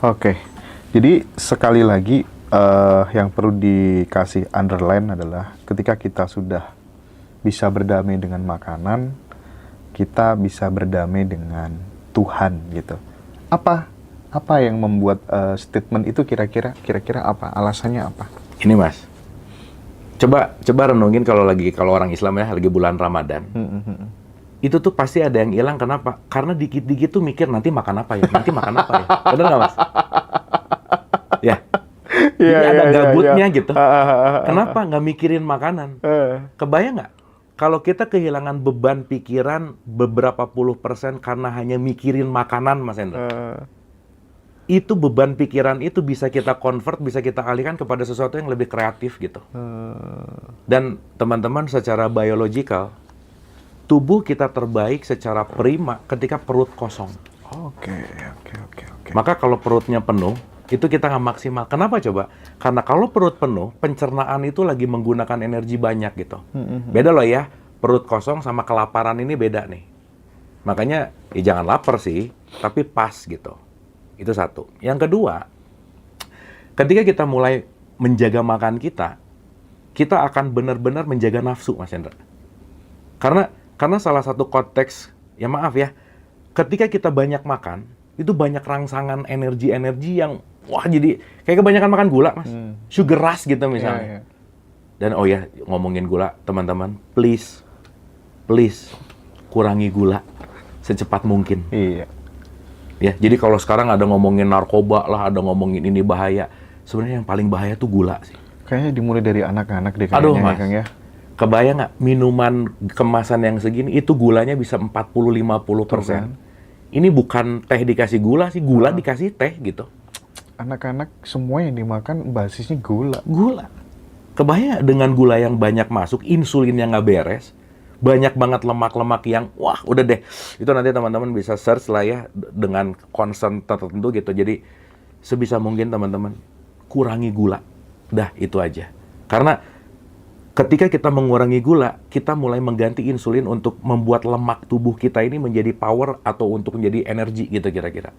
Oke. Jadi sekali lagi yang perlu dikasih underline adalah ketika kita sudah bisa berdamai dengan makanan, kita bisa berdamai dengan Tuhan gitu. Apa yang membuat statement itu kira-kira apa? Alasannya apa? Ini Mas, coba renungin kalau orang Islam ya lagi bulan Ramadan. Itu tuh pasti ada yang hilang. Kenapa? Karena dikit-dikit tuh mikir nanti makan apa ya, nanti makan apa ya. Bener nggak Mas? Ya. Jadi ada gabutnya gitu. Kenapa nggak mikirin makanan? Kebayang nggak? Kalau kita kehilangan beban pikiran beberapa puluh persen karena hanya mikirin makanan, Mas Hendra. Itu beban pikiran itu bisa kita convert, bisa kita alihkan kepada sesuatu yang lebih kreatif gitu. Dan teman-teman, secara biologikal, tubuh kita terbaik secara prima ketika perut kosong. Oke. Maka kalau perutnya penuh, itu kita nggak maksimal. Kenapa coba? Karena kalau perut penuh, pencernaan itu lagi menggunakan energi banyak gitu. Beda loh ya, perut kosong sama kelaparan ini beda nih. Makanya, ya jangan lapar sih, tapi pas gitu. Itu satu. Yang kedua, ketika kita mulai menjaga makan kita akan benar-benar menjaga nafsu, Mas Hendra. Karena salah satu konteks, ya maaf ya, ketika kita banyak makan, itu banyak rangsangan energi-energi yang, wah jadi kayak kebanyakan makan gula, Mas. Sugar rush gitu misalnya. Dan oh ya, ngomongin gula, teman-teman, please, kurangi gula secepat mungkin. Iya. Ya, jadi kalau sekarang ada ngomongin narkoba lah, ada ngomongin ini bahaya, sebenarnya yang paling bahaya tuh gula sih. Kayaknya dimulai dari anak-anak deh kayaknya. Aduh, Mas. Ya, Kang ya. Kebayang nggak minuman kemasan yang segini, itu gulanya bisa 40-50%. Ini bukan teh dikasih gula sih, gula dikasih teh gitu. Anak-anak semua yang dimakan basisnya gula. Gula. Kebayang dengan gula yang banyak masuk, insulin yang nggak beres, banyak banget lemak-lemak yang, wah udah deh. Itu nanti teman-teman bisa search lah ya, dengan concern tertentu gitu. Jadi sebisa mungkin teman-teman, kurangi gula. Dah, itu aja. Karena ketika kita mengurangi gula, kita mulai mengganti insulin untuk membuat lemak tubuh kita ini menjadi power atau untuk menjadi energi gitu kira-kira.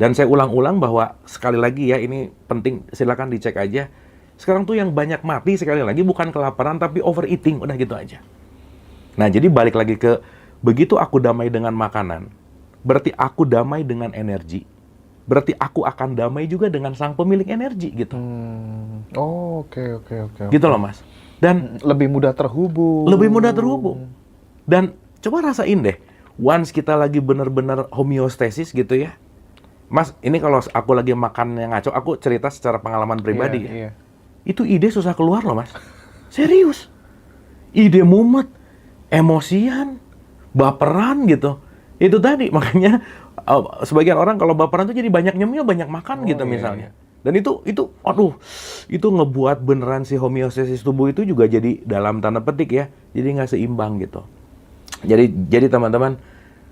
Dan saya ulang-ulang bahwa sekali lagi ya, ini penting, silakan dicek aja. Sekarang tuh yang banyak mati sekali lagi bukan kelaparan tapi overeating, udah gitu aja. Nah, jadi balik lagi ke begitu aku damai dengan makanan, berarti aku damai dengan energi. Berarti aku akan damai juga dengan sang pemilik energi gitu. Oke. Gitu loh, Mas. Dan lebih mudah terhubung. Dan coba rasain deh, once kita lagi bener-bener homeostasis gitu ya. Mas, ini kalau aku lagi makan yang ngaco, aku cerita secara pengalaman pribadi ya. Iya. Itu ide susah keluar loh, Mas. Serius. Ide mumet, emosian, baperan gitu. Itu tadi, makanya sebagian orang kalau baperan tuh jadi banyak nyemil, banyak makan gitu misalnya. Dan itu ngebuat beneran si homeostasis tubuh itu juga jadi dalam tanda petik ya, jadi nggak seimbang gitu. Jadi teman-teman,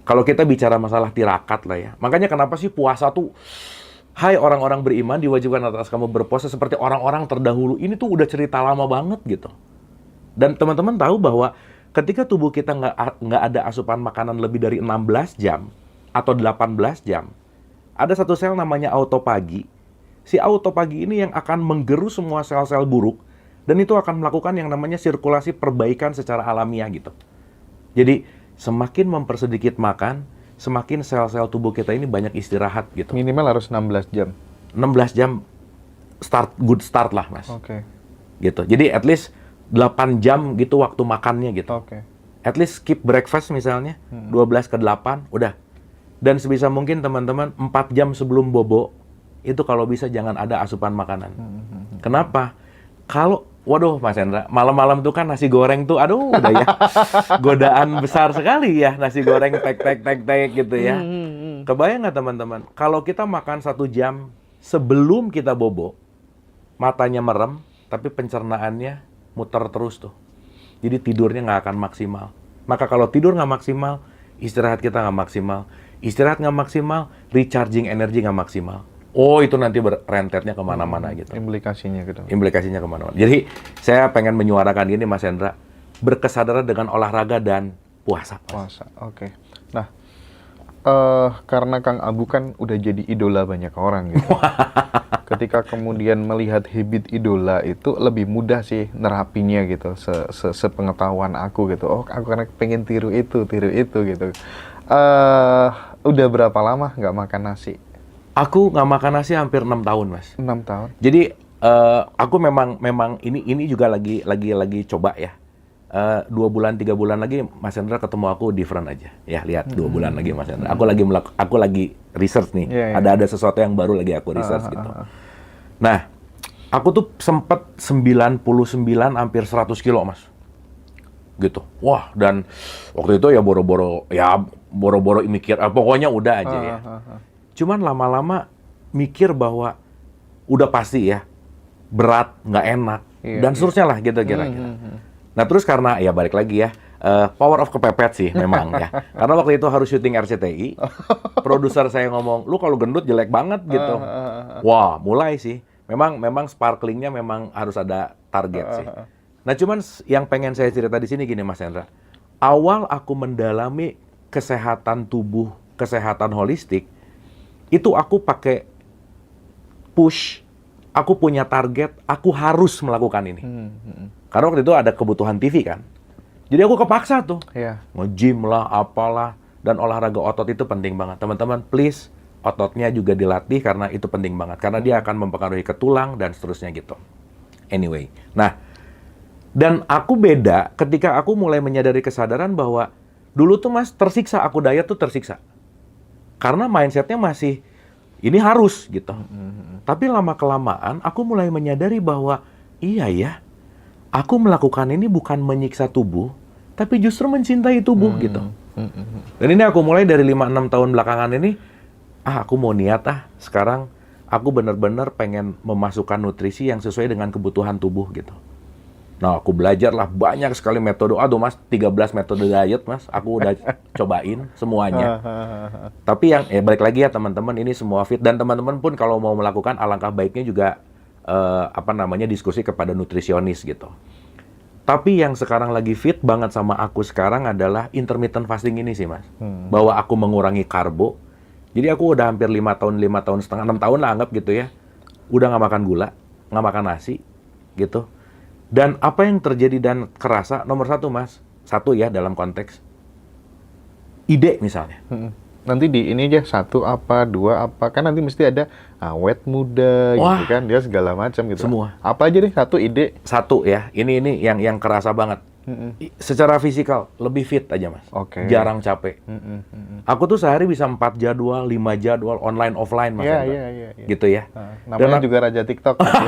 kalau kita bicara masalah tirakat lah ya, makanya kenapa sih puasa tuh, hai orang-orang beriman, diwajibkan atas kamu berpuasa seperti orang-orang terdahulu. Ini tuh udah cerita lama banget gitu. Dan teman-teman tahu bahwa ketika tubuh kita nggak ada asupan makanan lebih dari 16 jam atau 18 jam, ada satu sel namanya autopagi. Si autopagi ini yang akan menggeru semua sel-sel buruk, dan itu akan melakukan yang namanya sirkulasi perbaikan secara alamiah gitu. Jadi semakin mempersedikit makan, semakin sel-sel tubuh kita ini banyak istirahat gitu. Minimal harus 16 jam. 16 jam good start lah, Mas. Oke. Gitu. Jadi at least 8 jam gitu waktu makannya gitu. Oke. At least skip breakfast misalnya, 12 ke 8, udah. Dan sebisa mungkin teman-teman, 4 jam sebelum bobo, itu kalau bisa jangan ada asupan makanan. Kenapa? Kalau, waduh Mas Hendra, malam-malam tuh kan nasi goreng tuh, aduh udah ya, godaan besar sekali ya, nasi goreng tek gitu ya. Kebayang nggak teman-teman, kalau kita makan 1 jam sebelum kita bobo, matanya merem, tapi pencernaannya muter terus tuh. Jadi tidurnya nggak akan maksimal. Maka kalau tidur nggak maksimal, istirahat kita nggak maksimal. Istirahat nggak maksimal, recharging energi nggak maksimal. Oh, itu nanti rentetnya kemana-mana gitu. Implikasinya gitu. Implikasinya kemana-mana. Jadi, saya pengen menyuarakan gini, Mas Hendra. Berkesadaran dengan olahraga dan puasa. Puasa, oke. Nah, karena Kang Abu kan udah jadi idola banyak orang gitu. Ketika kemudian melihat habit idola itu lebih mudah sih nerapinya gitu, sepengetahuan aku gitu. Oh, aku karena pengen tiru itu gitu. Udah berapa lama nggak makan nasi? Aku nggak makan nasi hampir 6 tahun, Mas. 6 tahun. Jadi aku memang ini juga lagi coba ya. 2 bulan 3 bulan lagi Mas Hendra ketemu aku different aja. Ya lihat 2 bulan lagi Mas Hendra. Aku lagi research nih. Yeah, yeah. Ada sesuatu yang baru lagi aku research gitu. Nah, aku tuh sempet 99 hampir 100 kilo, Mas. Gitu. Wah, dan waktu itu ya boro-boro mikir, pokoknya udah aja ya. Cuman lama-lama mikir bahwa udah pasti ya, berat, nggak enak, dan seterusnya lah gitu kira-kira. Nah terus karena ya balik lagi ya, power of kepepet sih memang ya. Karena waktu itu harus syuting RCTI, produser saya ngomong, lu kalau gendut jelek banget gitu. Wah, mulai sih. Memang sparklingnya memang harus ada target sih. Nah cuman yang pengen saya cerita di sini gini Mas Hendra. Awal aku mendalami kesehatan tubuh, kesehatan holistik, itu aku pakai push, aku punya target, aku harus melakukan ini. Karena waktu itu ada kebutuhan TV kan. Jadi aku kepaksa tuh. Iya. Nge-gym lah, apalah. Dan olahraga otot itu penting banget. Teman-teman, please, ototnya juga dilatih karena itu penting banget. Karena dia akan mempengaruhi ke tulang dan seterusnya gitu. Anyway. Nah, dan aku beda ketika aku mulai menyadari kesadaran bahwa dulu tuh Mas, tersiksa. Aku diet tuh tersiksa. Karena mindsetnya masih, ini harus gitu. Tapi lama-kelamaan, aku mulai menyadari bahwa, iya ya, aku melakukan ini bukan menyiksa tubuh, tapi justru mencintai tubuh gitu. Dan ini aku mulai dari 5-6 tahun belakangan ini, aku mau niat sekarang aku benar-benar pengen memasukkan nutrisi yang sesuai dengan kebutuhan tubuh gitu. Nah, aku belajar lah banyak sekali metode. Aduh Mas, 13 metode diet Mas, aku udah cobain semuanya. Tapi yang balik lagi ya teman-teman, ini semua fit, dan teman-teman pun kalau mau melakukan alangkah baiknya juga diskusi kepada nutrisionis gitu. Tapi yang sekarang lagi fit banget sama aku sekarang adalah intermittent fasting ini sih Mas. Bahwa aku mengurangi karbo. Jadi aku udah hampir 5 tahun setengah, 6 tahun lah anggap gitu ya. Udah nggak makan gula, nggak makan nasi gitu. Dan apa yang terjadi dan kerasa, nomor 1 Mas, 1 ya dalam konteks ide misalnya. Nanti di ini aja 1 apa, 2 apa, kan nanti mesti ada awet muda. Wah, gitu kan, dia segala macam gitu. Semua. Apa aja deh 1 ide? 1 ya, ini yang kerasa banget. Secara fisikal lebih fit aja Mas. Oke. Jarang capek. Aku tuh sehari bisa 4 jadwal, 5 jadwal online offline Mas. Iya. Gitu ya. Namanya juga raja TikTok. Gitu.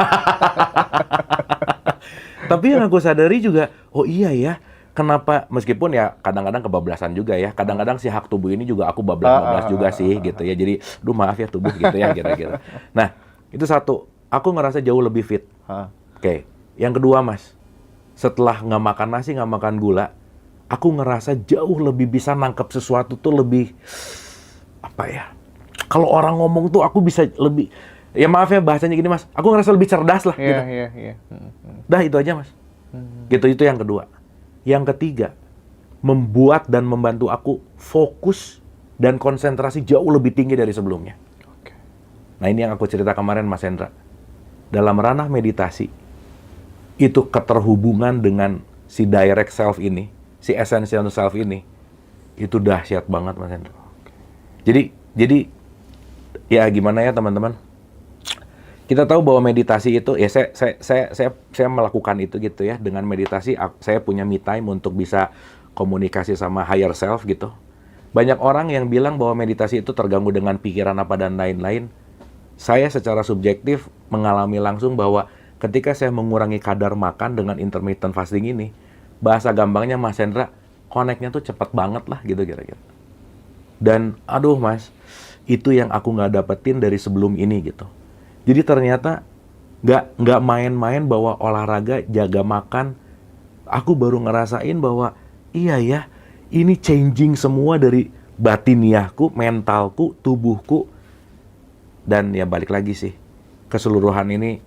Tapi yang aku sadari juga, oh iya ya, kenapa meskipun ya kadang-kadang kebablasan juga ya, kadang-kadang si hak tubuh ini juga aku bablas juga sih gitu ya. Jadi, maaf ya tubuh gitu ya kira-kira. Nah, itu 1, aku ngerasa jauh lebih fit. Oke. Yang kedua Mas, setelah nggak makan nasi, nggak makan gula, aku ngerasa jauh lebih bisa nangkep sesuatu tuh lebih, apa ya, kalau orang ngomong tuh aku bisa lebih, ya maaf ya bahasanya gini Mas, aku ngerasa lebih cerdas lah gitu. Iya. Dah itu aja Mas. Gitu, itu yang kedua. Yang ketiga, membuat dan membantu aku fokus dan konsentrasi jauh lebih tinggi dari sebelumnya. Nah ini yang aku cerita kemarin Mas Hendra. Dalam ranah meditasi, itu keterhubungan dengan si direct self ini, si essential self ini, itu dahsyat banget Mas Hendra. Jadi ya gimana ya teman-teman? Kita tahu bahwa meditasi itu, ya saya melakukan itu gitu ya. Dengan meditasi, saya punya me time untuk bisa komunikasi sama higher self gitu. Banyak orang yang bilang bahwa meditasi itu terganggu dengan pikiran apa dan lain-lain. Saya secara subjektif mengalami langsung bahwa ketika saya mengurangi kadar makan dengan intermittent fasting ini, bahasa gampangnya Mas Hendra, connect-nya tuh cepet banget lah gitu kira-kira. Dan aduh Mas, itu yang aku nggak dapetin dari sebelum ini gitu. Jadi ternyata nggak main-main bahwa olahraga, jaga makan. Aku baru ngerasain bahwa iya ya, ini changing semua dari batiniahku, mentalku, tubuhku. Dan ya balik lagi sih, keseluruhan ini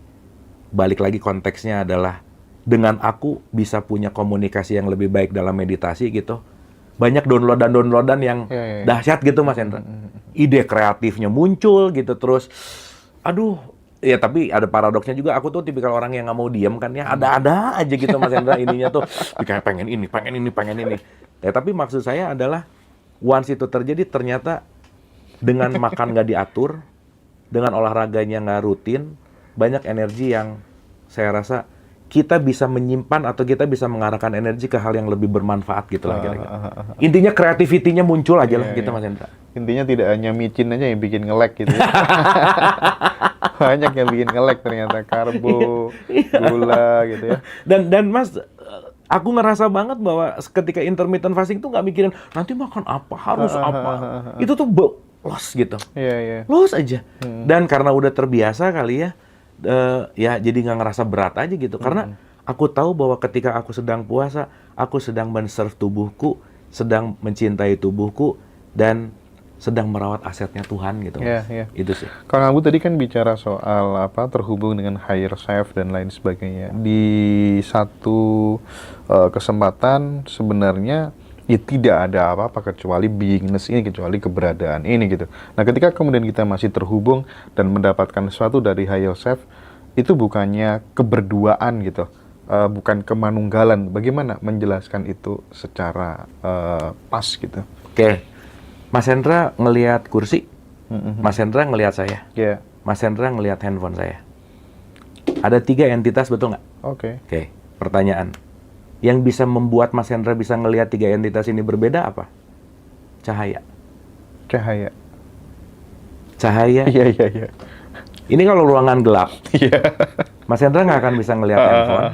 balik lagi konteksnya adalah dengan aku bisa punya komunikasi yang lebih baik dalam meditasi gitu. banyak downloadan yang Ya, ya, ya. dahsyat gitu Mas Hendra. Ide kreatifnya muncul gitu, terus aduh, ya tapi ada paradoksnya juga, aku tuh tipikal orang yang nggak mau diem kan ya, ada-ada aja gitu Mas Hendra ininya tuh, kayak pengen ini. Ya tapi maksud saya adalah, once itu terjadi ternyata dengan makan nggak diatur, dengan olahraganya nggak rutin, banyak energi yang saya rasa kita bisa menyimpan atau kita bisa mengarahkan energi ke hal yang lebih bermanfaat gitu lah kira-kira. Intinya kreativitinya muncul aja lah gitu Mas Hendra. Intinya tidak hanya micin aja yang bikin nge-lag gitu ya. Banyak yang bikin nge-lag ternyata, karbo, gula gitu ya. Dan Mas, aku ngerasa banget bahwa ketika intermittent fasting tuh nggak mikirin nanti makan apa, harus apa. Itu tuh loss gitu. Iya, iya. Loss aja. Dan karena udah terbiasa kali ya, ya jadi nggak ngerasa berat aja gitu. Karena aku tahu bahwa ketika aku sedang puasa, aku sedang men-serve tubuhku, sedang mencintai tubuhku, dan sedang merawat asetnya Tuhan gitu. Iya, iya. Itu sih. Kalau Abu tadi kan bicara soal apa terhubung dengan higher self dan lain sebagainya. Di satu kesempatan sebenarnya ya tidak ada apa-apa kecuali beingness ini, kecuali keberadaan ini gitu. Nah, ketika kemudian kita masih terhubung dan mendapatkan sesuatu dari higher self, itu bukannya keberduaan gitu, bukan kemanunggalan. Bagaimana menjelaskan itu secara pas gitu? Oke. Mas Hendra ngelihat kursi, Mas Hendra ngelihat saya, Ya, Mas Hendra ngelihat handphone saya. Ada 3 entitas, betul nggak? oke. Oke, pertanyaan. Yang bisa membuat Mas Hendra bisa ngelihat 3 entitas ini berbeda apa? Cahaya. Cahaya. Cahaya. Iya, iya, iya. Ini kalau ruangan gelap, Iya. Mas Hendra nggak akan bisa ngelihat handphone,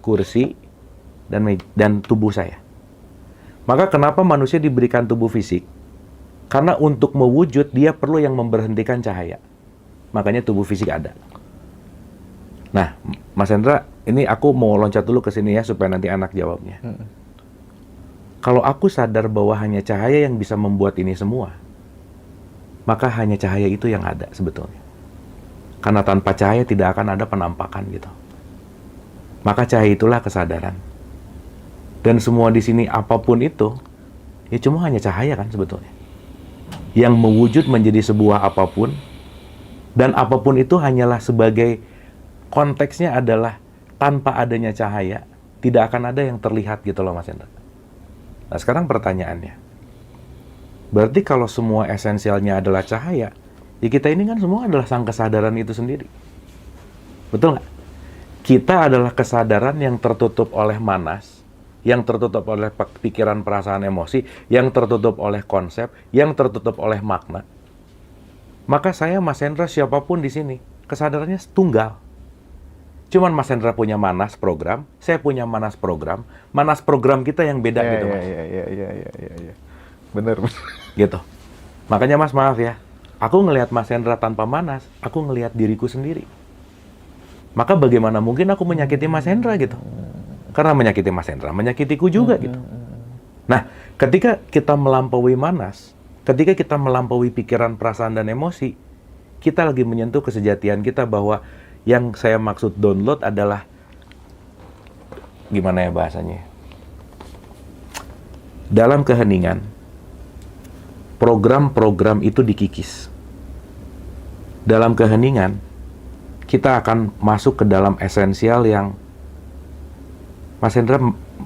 kursi, dan tubuh saya. Maka kenapa manusia diberikan tubuh fisik? Karena untuk mewujud, dia perlu yang memberhentikan cahaya. Makanya tubuh fisik ada. Nah, Mas Hendra, ini aku mau loncat dulu ke sini ya, supaya nanti anak jawabnya. Kalau aku sadar bahwa hanya cahaya yang bisa membuat ini semua, maka hanya cahaya itu yang ada sebetulnya. Karena tanpa cahaya tidak akan ada penampakan gitu. Maka cahaya itulah kesadaran. Dan semua di sini apapun itu, ya cuma hanya cahaya kan sebetulnya. Yang mewujud menjadi sebuah apapun, dan apapun itu hanyalah sebagai, konteksnya adalah tanpa adanya cahaya, tidak akan ada yang terlihat gitu loh Mas Hendra. Nah sekarang pertanyaannya, berarti kalau semua esensialnya adalah cahaya, ya kita ini kan semua adalah sang kesadaran itu sendiri. Betul nggak? Kita adalah kesadaran yang tertutup oleh manas, yang tertutup oleh pikiran, perasaan, emosi, yang tertutup oleh konsep, yang tertutup oleh makna. Maka saya, Mas Hendra, siapapun di sini, kesadarannya tunggal. Cuman Mas Hendra punya manas program, saya punya manas program kita yang beda gitu Mas. Iya. Bener. Gitu. Makanya Mas, maaf ya, aku ngelihat Mas Hendra tanpa manas, aku ngelihat diriku sendiri. Maka bagaimana mungkin aku menyakiti Mas Hendra gitu? Karena menyakiti Mas Hendra, menyakitiku juga gitu. Nah, ketika kita melampaui manas, ketika kita melampaui pikiran, perasaan, dan emosi, kita lagi menyentuh kesejatian kita bahwa yang saya maksud download adalah, gimana ya bahasanya? Dalam keheningan, program-program itu dikikis. Dalam keheningan, kita akan masuk ke dalam esensial yang Mas Hendra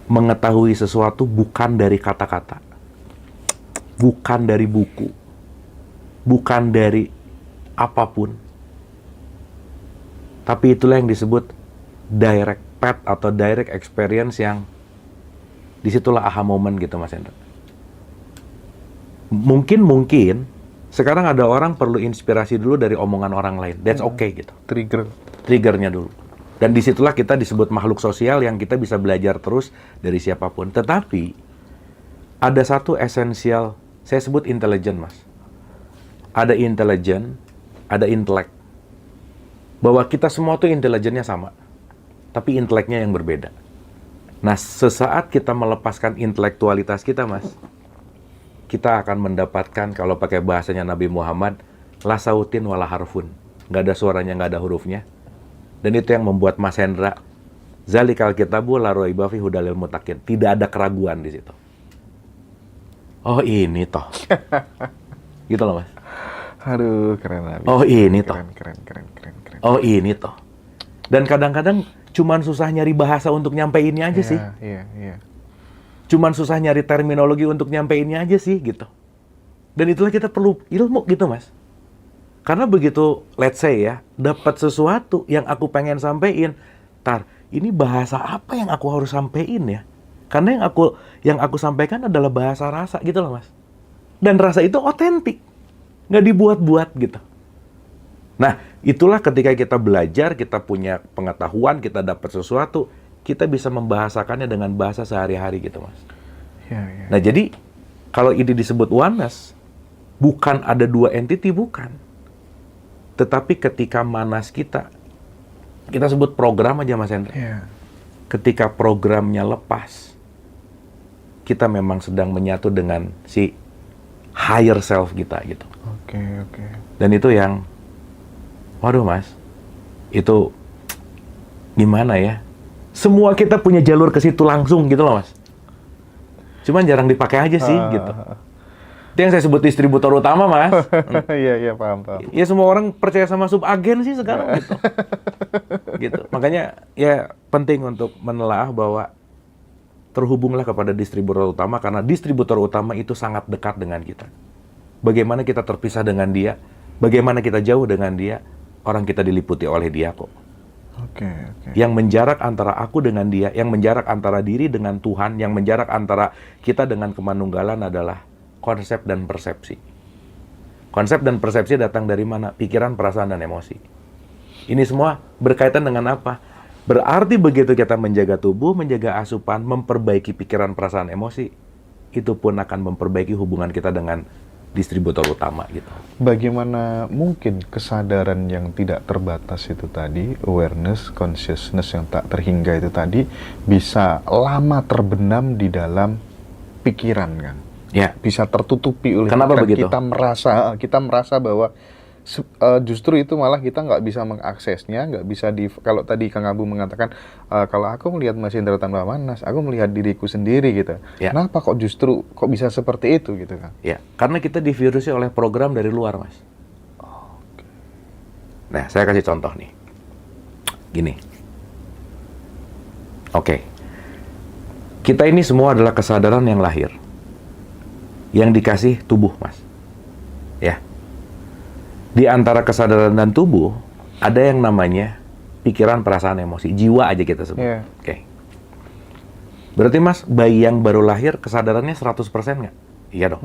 mengetahui sesuatu bukan dari kata-kata, bukan dari buku, bukan dari apapun. Tapi itulah yang disebut direct path atau direct experience, yang disitulah aha moment gitu Mas Hendra. Mungkin sekarang ada orang perlu inspirasi dulu dari omongan orang lain. That's okay gitu. Triggernya dulu. Dan disitulah kita disebut makhluk sosial yang kita bisa belajar terus dari siapapun. Tetapi ada satu esensial, saya sebut intelijen Mas. Ada intelijen, ada intelek. Bahwa kita semua tuh intelijennya sama, tapi inteleknya yang berbeda. Nah, sesaat kita melepaskan intelektualitas kita Mas, kita akan mendapatkan, kalau pakai bahasanya Nabi Muhammad, la sautin wala harfun. Nggak ada suaranya, nggak ada hurufnya. Dan itu yang membuat Mas Hendra, zalikal kitabu la raiba fihi hudal lil muttaqin. Tidak ada keraguan di situ. oh ini toh. Gitu loh Mas. Aduh, keren abis. Oh ini toh. Keren. Oh ini toh. Dan kadang-kadang cuman susah nyari bahasa untuk nyampeinnya aja sih. Iya. Cuman susah nyari terminologi untuk nyampeinnya aja sih gitu. Dan itulah kita perlu ilmu gitu Mas. Karena begitu, let's say ya, dapat sesuatu yang aku pengen sampein, ini bahasa apa yang aku harus sampein ya? Karena yang aku sampaikan adalah bahasa rasa gitu loh Mas. Dan rasa itu otentik, nggak dibuat-buat gitu. Nah, itulah ketika kita belajar, kita punya pengetahuan, kita dapat sesuatu, kita bisa membahasakannya dengan bahasa sehari-hari gitu Mas. Iya. Nah, jadi kalau ini disebut oneness, bukan ada dua entity, bukan. Tetapi ketika manas kita sebut program aja Mas Hendra. Iya. Ketika programnya lepas, kita memang sedang menyatu dengan si higher self kita gitu. Oke. Dan itu yang, waduh Mas, itu gimana ya? Semua kita punya jalur ke situ langsung gitu loh Mas. Cuman jarang dipakai aja sih gitu. Itu yang saya sebut distributor utama Mas. Iya, paham. Ya semua orang percaya sama subagen sih sekarang gitu. Gitu. Makanya ya penting untuk menelaah bahwa terhubunglah kepada distributor utama, karena distributor utama itu sangat dekat dengan kita. Bagaimana kita terpisah dengan dia, bagaimana kita jauh dengan dia, orang kita diliputi oleh dia kok. Oke. Yang menjarak antara aku dengan dia, yang menjarak antara diri dengan Tuhan, yang menjarak antara kita dengan kemanunggalan adalah konsep dan persepsi. Konsep dan persepsi datang dari mana? Pikiran, perasaan, dan emosi. Ini semua berkaitan dengan apa? Berarti begitu kita menjaga tubuh, menjaga asupan, memperbaiki pikiran, perasaan, emosi, itu pun akan memperbaiki hubungan kita dengan distributor utama gitu. Bagaimana mungkin kesadaran yang tidak terbatas itu tadi, awareness, consciousness yang tak terhingga itu tadi, bisa lama terbenam di dalam pikiran kan? Ya. Bisa tertutupi oleh Kenapa pikiran. begitu? Kita merasa bahwa justru itu malah kita nggak bisa mengaksesnya, nggak bisa kalau tadi Kang Abu mengatakan kalau aku melihat Mas Hendra tanpa manas, aku melihat diriku sendiri gitu. Ya. Kenapa kok bisa seperti itu gitu kan? Ya, karena kita divirusi oleh program dari luar, Mas. Nah, saya kasih contoh nih. Gini. Oke. Kita ini semua adalah kesadaran yang lahir. Yang dikasih tubuh, Mas. Ya. Di antara kesadaran dan tubuh, ada yang namanya pikiran, perasaan, emosi. Jiwa aja kita sebut. Yeah. Oke. Berarti, Mas, bayi yang baru lahir kesadarannya 100% nggak? Iya dong.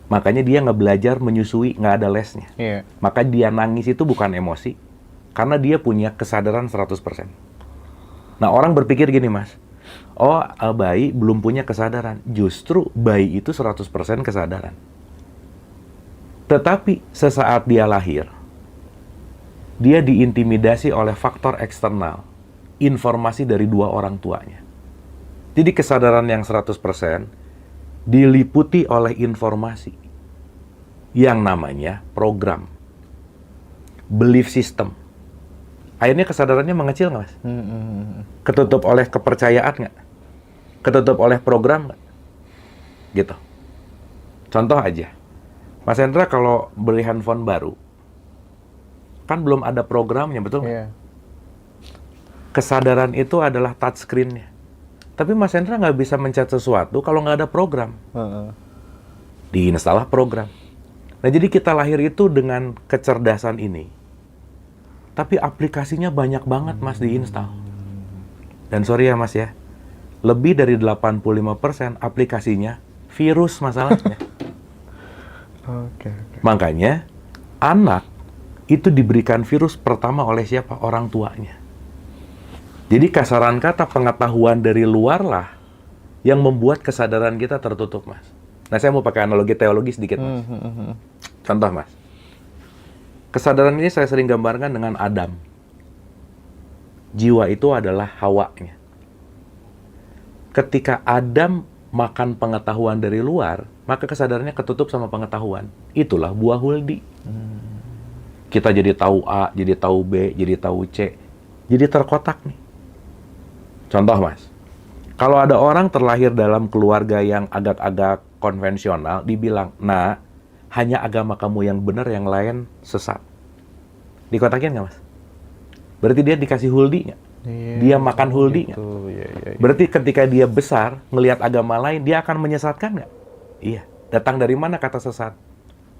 Makanya dia nggak belajar menyusui, nggak ada lesnya. Yeah. Maka dia nangis itu bukan emosi, karena dia punya kesadaran 100%. Nah, orang berpikir gini, Mas. Oh, bayi belum punya kesadaran. Justru bayi itu 100% kesadaran. Tetapi sesaat dia lahir, dia diintimidasi oleh faktor eksternal, informasi dari dua orang tuanya. Jadi kesadaran yang 100% diliputi oleh informasi yang namanya program, belief system. Akhirnya kesadarannya mengecil nggak, Mas? Ketutup oleh kepercayaan nggak? Ketutup oleh program nggak? Gitu. Contoh aja. Mas Hendra kalau beli handphone baru, kan belum ada programnya, betul nggak? Yeah. Kesadaran itu adalah touchscreen-nya. Tapi Mas Hendra nggak bisa mencet sesuatu kalau nggak ada program. Diinstallah program. Nah, jadi kita lahir itu dengan kecerdasan ini. Tapi aplikasinya banyak banget, Mas, diinstal. Dan sorry ya, Mas ya, lebih dari 85% aplikasinya virus masalahnya. Oke. Makanya, anak itu diberikan virus pertama oleh siapa? Orang tuanya. Jadi kasaran kata pengetahuan dari luar lah yang membuat kesadaran kita tertutup, Mas. Nah, saya mau pakai analogi teologi sedikit, Mas. Contoh, Mas. Kesadaran ini saya sering gambarkan dengan Adam. Jiwa itu adalah Hawa-nya. Ketika Adam makan pengetahuan dari luar, maka kesadarannya ketutup sama pengetahuan. Itulah buah huldi. Kita jadi tahu A, jadi tahu B, jadi tahu C. Jadi terkotak nih. Contoh, Mas. Kalau ada orang terlahir dalam keluarga yang agak-agak konvensional dibilang, nah, hanya agama kamu yang benar, yang lain sesat. Dikotakin nggak, Mas? Berarti dia dikasih huldi nggak? Iya, Dia makan huldi nggak? gitu. Iya, iya, iya. Berarti ketika dia besar, ngelihat agama lain, dia akan menyesatkan nggak? Iya. Datang dari mana kata sesat?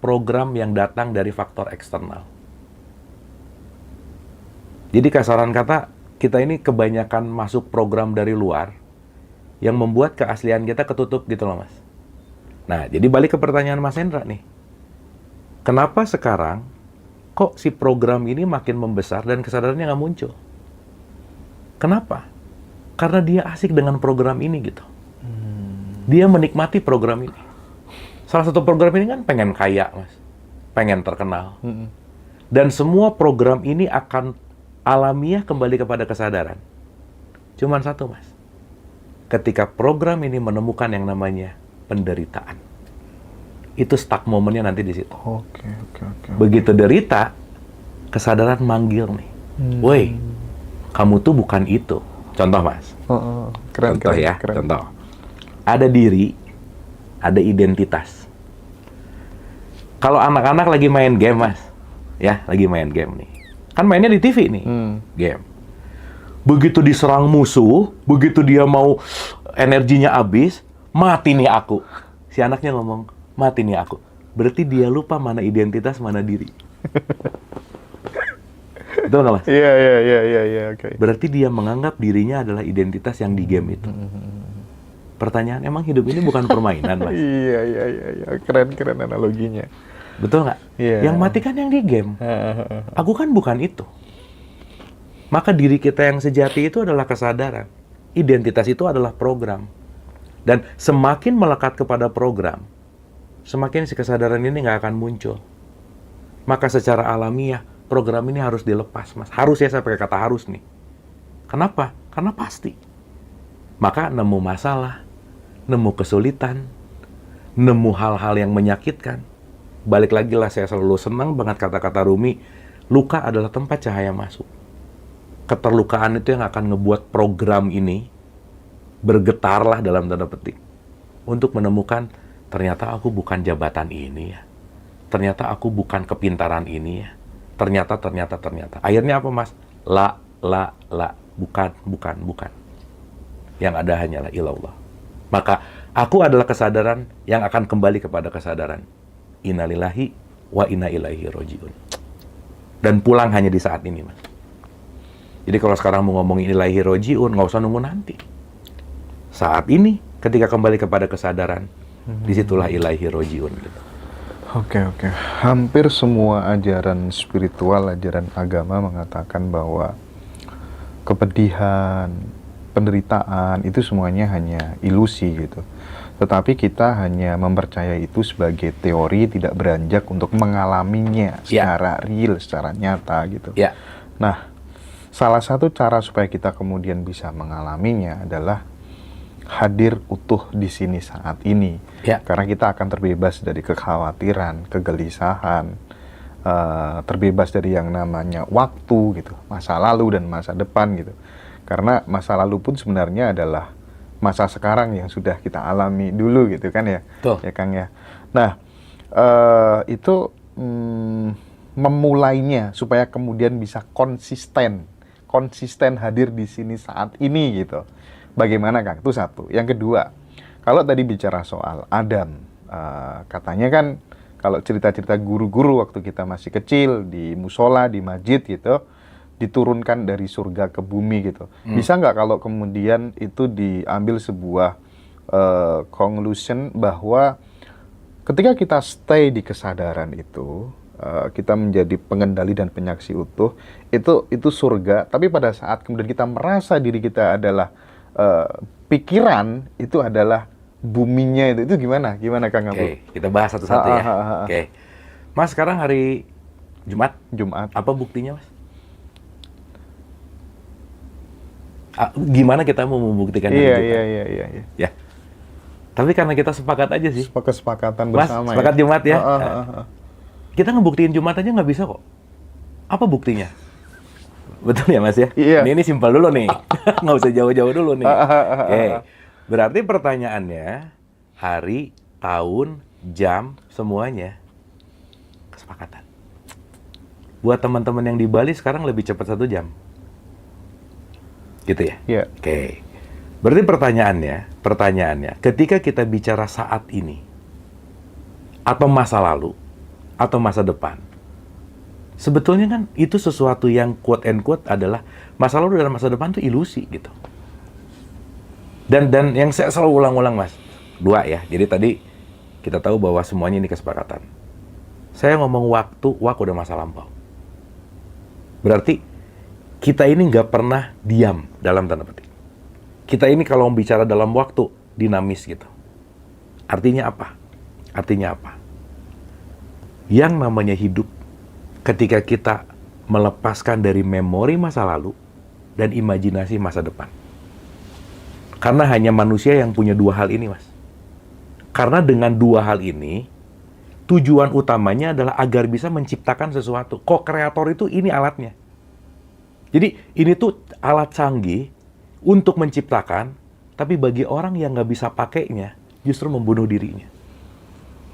Program yang datang dari faktor eksternal. Jadi kasaran kata, kita ini kebanyakan masuk program dari luar yang membuat keaslian kita ketutup gitu loh, Mas. Nah, jadi balik ke pertanyaan Mas Hendra nih. Kenapa sekarang kok si program ini makin membesar dan kesadarannya nggak muncul? Kenapa? Karena dia asik dengan program ini gitu. Dia menikmati program ini. Salah satu program ini kan pengen kaya, Mas. Pengen terkenal. Dan semua program ini akan alamiah kembali kepada kesadaran. Cuman satu, Mas. Ketika program ini menemukan yang namanya penderitaan. Itu stuck momennya nanti di situ. Oke. Begitu derita, kesadaran manggil nih. Woi, kamu tuh bukan itu. Contoh, Mas. Keren, Contoh keren, ya, keren. contoh. Ada diri, ada identitas. Kalau anak-anak lagi main game, Mas. Ya, lagi main game nih. Kan mainnya di TV nih, game. Begitu diserang musuh, begitu dia mau energinya habis, mati nih aku. Si anaknya ngomong, mati nih aku. Berarti dia lupa mana identitas, mana diri. Betul nggak, Mas? Iya, oke. Berarti dia menganggap dirinya adalah identitas yang di game itu. Pertanyaan, emang hidup ini bukan permainan, Mas? Iya. Keren analoginya. Betul nggak? Iya. Yang mati kan yang di game. Aku kan bukan itu. Maka diri kita yang sejati itu adalah kesadaran. Identitas itu adalah program. Dan semakin melekat kepada program, semakin si kesadaran ini nggak akan muncul. Maka secara alamiah, program ini harus dilepas, Mas. Harus ya, saya pakai kata harus nih. Kenapa? Karena pasti. Maka nemu masalah, nemu kesulitan, nemu hal-hal yang menyakitkan. Balik lagi lah, saya selalu senang banget kata-kata Rumi, luka adalah tempat cahaya masuk. Keterlukaan itu yang akan ngebuat program ini bergetarlah dalam tanda petik. Untuk menemukan, ternyata aku bukan jabatan ini ya. Ternyata aku bukan kepintaran ini ya. Ternyata. Akhirnya apa, Mas? La. Bukan. Yang ada hanyalah ilallah. Maka, aku adalah kesadaran yang akan kembali kepada kesadaran. Innalillahi wa inna ilaihi roji'un. Dan pulang hanya di saat ini, Mas. Jadi kalau sekarang mau ngomongin ilaihi roji'un, nggak usah nunggu nanti. Saat ini, ketika kembali kepada kesadaran, disitulah ilaihi roji'un. Gitu. Oke. Hampir semua ajaran spiritual, ajaran agama mengatakan bahwa kepedihan, penderitaan, itu semuanya hanya ilusi gitu. Tetapi kita hanya mempercayai itu sebagai teori, tidak beranjak untuk mengalaminya secara real, secara nyata gitu. Nah, salah satu cara supaya kita kemudian bisa mengalaminya adalah hadir utuh di sini saat ini. Karena kita akan terbebas dari kekhawatiran, kegelisahan, terbebas dari yang namanya waktu gitu, masa lalu dan masa depan gitu. Karena masa lalu pun sebenarnya adalah masa sekarang yang sudah kita alami dulu gitu kan ya. Tuh. Ya Kang ya. Nah, itu memulainya supaya kemudian bisa konsisten hadir di sini saat ini gitu. Bagaimana, Kang? Itu satu. Yang kedua, kalau tadi bicara soal Adam, katanya kan kalau cerita-cerita guru-guru waktu kita masih kecil di musola, di masjid gitu, diturunkan dari surga ke bumi gitu. Bisa nggak kalau kemudian itu diambil sebuah conclusion bahwa ketika kita stay di kesadaran itu, kita menjadi pengendali dan penyaksi utuh, itu surga. Tapi pada saat kemudian kita merasa diri kita adalah pikiran, itu adalah buminya itu gimana? Gimana Kang Abu? Oke, kita bahas satu-satu ya. Oke. Mas, sekarang hari Jumat. Apa buktinya, Mas? Gimana kita mau membuktikan hari Jumat? Iya. Ya. Tapi karena kita sepakat aja sih. Kesepakatan Mas, bersama sepakat ya. Jumat ya. Kita ngebuktiin Jumat aja nggak bisa kok. Apa buktinya? Betul ya, Mas ya? Iya. Ini simpel dulu nih. Nggak usah jauh-jauh dulu nih. Oke. Berarti pertanyaannya, hari tahun, jam, semuanya kesepakatan. Buat teman-teman yang di Bali sekarang lebih cepat 1 jam. Gitu ya? Iya. Oke. Berarti pertanyaannya, ketika kita bicara saat ini, atau masa lalu, atau masa depan, sebetulnya kan itu sesuatu yang quote and quote adalah masa lalu dan masa depan itu ilusi gitu. Dan yang saya selalu ulang-ulang, Mas, 2 ya. Jadi tadi kita tahu bahwa semuanya ini kesepakatan. Saya ngomong waktu udah masa lampau. Berarti kita ini nggak pernah diam dalam tanda petik. Kita ini kalau bicara dalam waktu dinamis gitu. Artinya apa? Yang namanya hidup ketika kita melepaskan dari memori masa lalu dan imajinasi masa depan. Karena hanya manusia yang punya 2 hal ini, Mas. Karena dengan 2 hal ini, tujuan utamanya adalah agar bisa menciptakan sesuatu. Co-kreator itu ini alatnya. Jadi ini tuh alat canggih untuk menciptakan, tapi bagi orang yang nggak bisa pakainya, justru membunuh dirinya.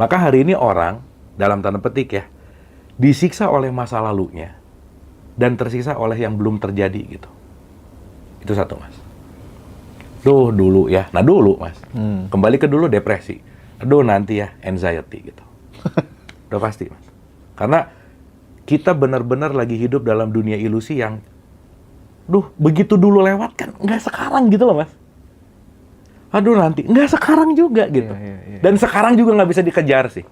Maka hari ini orang, dalam tanda petik ya, disiksa oleh masa lalunya, dan tersiksa oleh yang belum terjadi gitu. Itu satu, Mas. Dulu ya, dulu Mas. Kembali ke dulu depresi. Nanti ya anxiety gitu. Udah pasti, Mas. Karena kita benar-benar lagi hidup dalam dunia ilusi yang begitu dulu lewat kan, nggak sekarang gitu loh, Mas. Nanti, nggak sekarang juga gitu. Iya. Dan sekarang juga nggak bisa dikejar sih.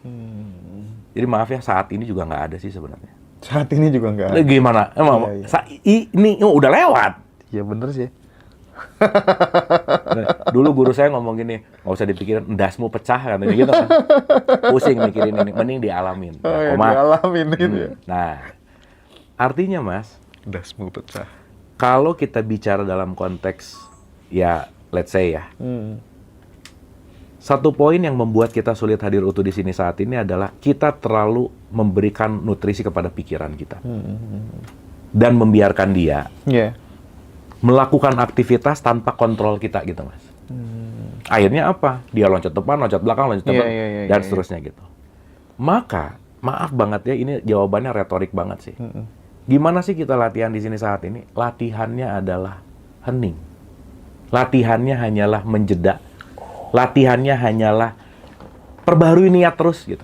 Jadi maaf ya, saat ini juga nggak ada sih sebenarnya. Saat ini juga nggak ada. Gimana? Emang ini udah lewat. Ya bener sih. Dulu guru saya ngomong gini, nggak usah dipikirin, endasmu pecah katanya gitu kan. Pusing mikirin ini, mending dialamin. Dialamin gitu ya. Nah, artinya Mas, Endasmu pecah. kalau kita bicara dalam konteks, ya, let's say ya, satu poin yang membuat kita sulit hadir utuh di sini saat ini adalah kita terlalu memberikan nutrisi kepada pikiran kita. Dan membiarkan dia melakukan aktivitas tanpa kontrol kita gitu, Mas. Akhirnya apa? Dia loncat depan, loncat belakang, loncat depan, dan seterusnya gitu. Maka, maaf banget ya, ini jawabannya retorik banget sih. Gimana sih kita latihan di sini saat ini? Latihannya adalah hening. Latihannya hanyalah menjeda. Latihannya hanyalah perbarui niat terus gitu.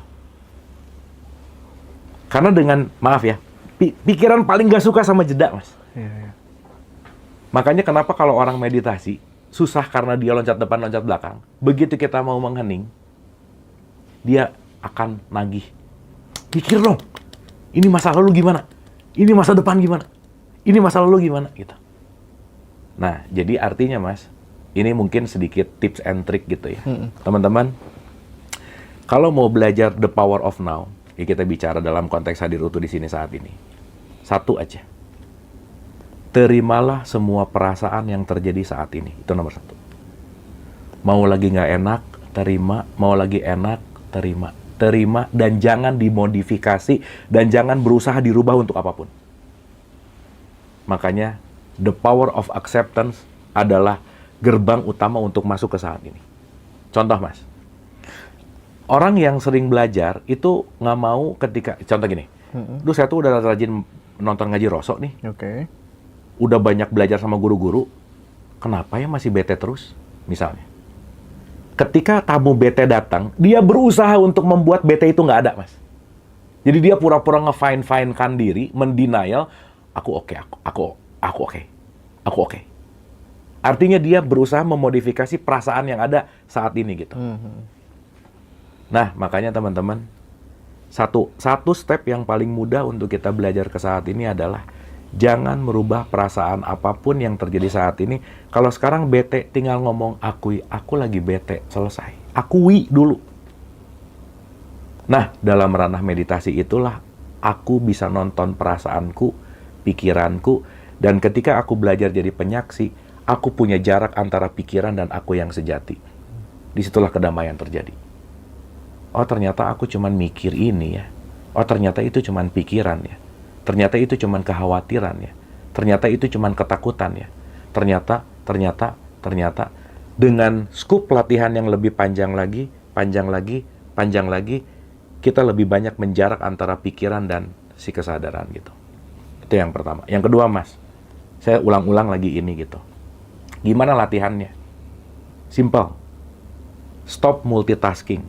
Karena dengan, maaf ya, pikiran paling gak suka sama jeda, Mas. Makanya kenapa kalau orang meditasi, susah karena dia loncat depan, loncat belakang. Begitu kita mau menghening, dia akan nagih. Pikir dong, ini masa lalu gimana? Ini masa depan gimana? Ini masa lalu gimana? Gitu. Nah, jadi artinya Mas, ini mungkin sedikit tips and trick gitu ya. Teman-teman, kalau mau belajar the power of now, ya kita bicara dalam konteks hadir utuh di sini saat ini. Satu aja. Terimalah semua perasaan yang terjadi saat ini. Itu nomor 1. Mau lagi nggak enak, terima. Mau lagi enak, terima. Terima dan jangan dimodifikasi dan jangan berusaha dirubah untuk apapun. Makanya the power of acceptance adalah gerbang utama untuk masuk ke saat ini. Contoh, Mas. Orang yang sering belajar itu nggak mau ketika, contoh gini, saya tuh udah rajin nonton ngaji Rosok nih. Udah banyak belajar sama guru-guru, kenapa ya masih bete terus? Misalnya. Ketika tamu bete datang, dia berusaha untuk membuat bete itu nggak ada, Mas. Jadi dia pura-pura nge-fine-finekan diri, mendenial, aku oke. Artinya dia berusaha memodifikasi perasaan yang ada saat ini gitu. Nah, makanya teman-teman, satu step yang paling mudah untuk kita belajar ke saat ini adalah jangan merubah perasaan apapun yang terjadi saat ini. Kalau sekarang bete, tinggal ngomong akui, aku lagi bete, selesai. Akui dulu. Nah, dalam ranah meditasi itulah aku bisa nonton perasaanku, pikiranku, dan ketika aku belajar jadi penyaksi, aku punya jarak antara pikiran dan aku yang sejati. Disitulah kedamaian terjadi. Oh, ternyata aku cuman mikir ini ya. Oh, ternyata itu cuman pikiran ya. Ternyata itu cuman kekhawatiran ya. Ternyata itu cuman ketakutan ya. Ternyata dengan skup latihan yang lebih panjang lagi, panjang lagi, kita lebih banyak menjarak antara pikiran dan si kesadaran gitu. Itu yang pertama. Yang kedua, Mas, saya ulang-ulang lagi ini gitu. Gimana latihannya? Simple. Stop multitasking.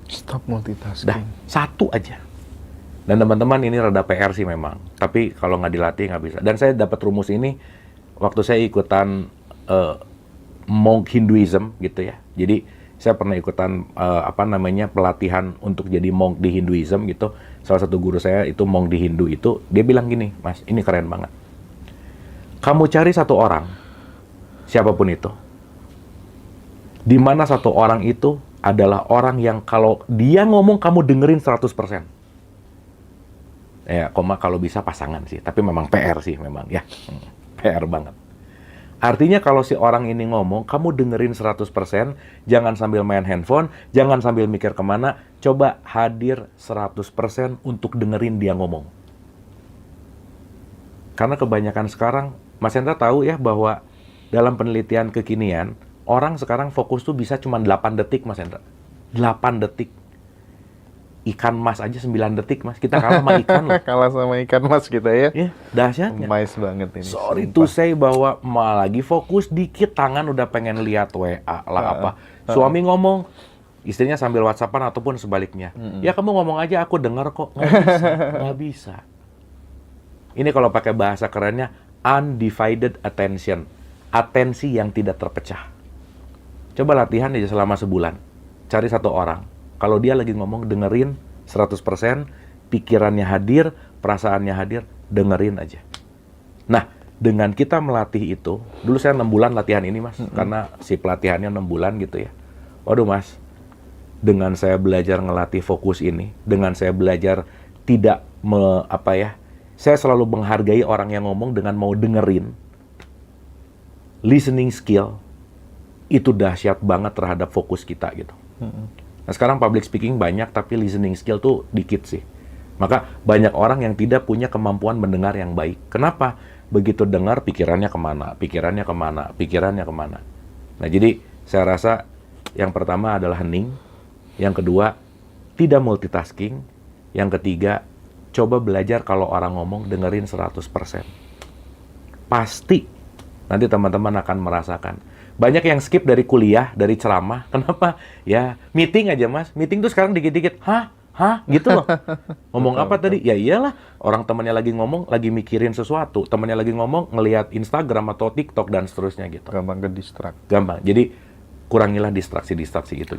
Stop multitasking. Dah, satu aja. Dan teman-teman, ini rada PR sih memang. Tapi kalau nggak dilatih nggak bisa. Dan saya dapat rumus ini waktu saya ikutan monk Hinduism gitu ya. Jadi saya pernah ikutan pelatihan untuk jadi monk di Hinduism gitu. Salah satu guru saya itu monk di Hindu itu, dia bilang gini, Mas, ini keren banget. Kamu cari satu orang, siapapun itu, di mana satu orang itu adalah orang yang kalau dia ngomong kamu dengerin 100%. Ya, kalau bisa pasangan sih, tapi memang PR sih memang ya. PR banget. Artinya kalau si orang ini ngomong, kamu dengerin 100%, jangan sambil main handphone, jangan sambil mikir kemana, coba hadir 100% untuk dengerin dia ngomong. Karena kebanyakan sekarang, Mas Hendra tahu ya bahwa dalam penelitian kekinian, orang sekarang fokus tuh bisa cuma 8 detik, Mas Hendra. 8 detik. Ikan mas aja 9 detik, Mas. Kita kalah sama ikan loh. Kalah sama ikan mas kita ya. Ya, dahsyatnya. Mais banget ini. Sorry sumpah. to say bahwa malah lagi fokus dikit, tangan udah pengen lihat WA lah apa. Suami ngomong, istrinya sambil WhatsAppan ataupun sebaliknya. Ya kamu ngomong aja, aku denger kok. Nggak bisa, nggak bisa. Ini kalau pakai bahasa kerennya, undivided attention. Atensi yang tidak terpecah. Coba latihan aja selama sebulan. Cari satu orang. Kalau dia lagi ngomong, dengerin 100%, pikirannya hadir, perasaannya hadir, dengerin aja. Nah, dengan kita melatih itu, dulu saya 6 bulan latihan ini, Mas, karena si pelatihannya 6 bulan gitu ya. Waduh, Mas, dengan saya belajar ngelatih fokus ini, dengan saya belajar tidak saya selalu menghargai orang yang ngomong dengan mau dengerin. Listening skill itu dahsyat banget terhadap fokus kita gitu. Nah, sekarang public speaking banyak, tapi listening skill tuh dikit sih. Maka banyak orang yang tidak punya kemampuan mendengar yang baik. Kenapa? Begitu dengar, pikirannya kemana. Nah, jadi saya rasa yang pertama adalah hening. Yang kedua, tidak multitasking. Yang ketiga, coba belajar kalau orang ngomong, dengerin 100%. Pasti nanti teman-teman akan merasakan. Banyak yang skip dari kuliah, dari ceramah. Kenapa? Ya, meeting aja, Mas. Meeting tuh sekarang dikit-dikit. Hah? Gitu loh. Ngomong apa tadi? Ya iyalah. Orang temannya lagi ngomong, lagi mikirin sesuatu. Temannya lagi ngomong, ngelihat Instagram atau TikTok dan seterusnya gitu. Gampang ke distract. Gampang. Jadi, kurangilah distraksi-distraksi gitu.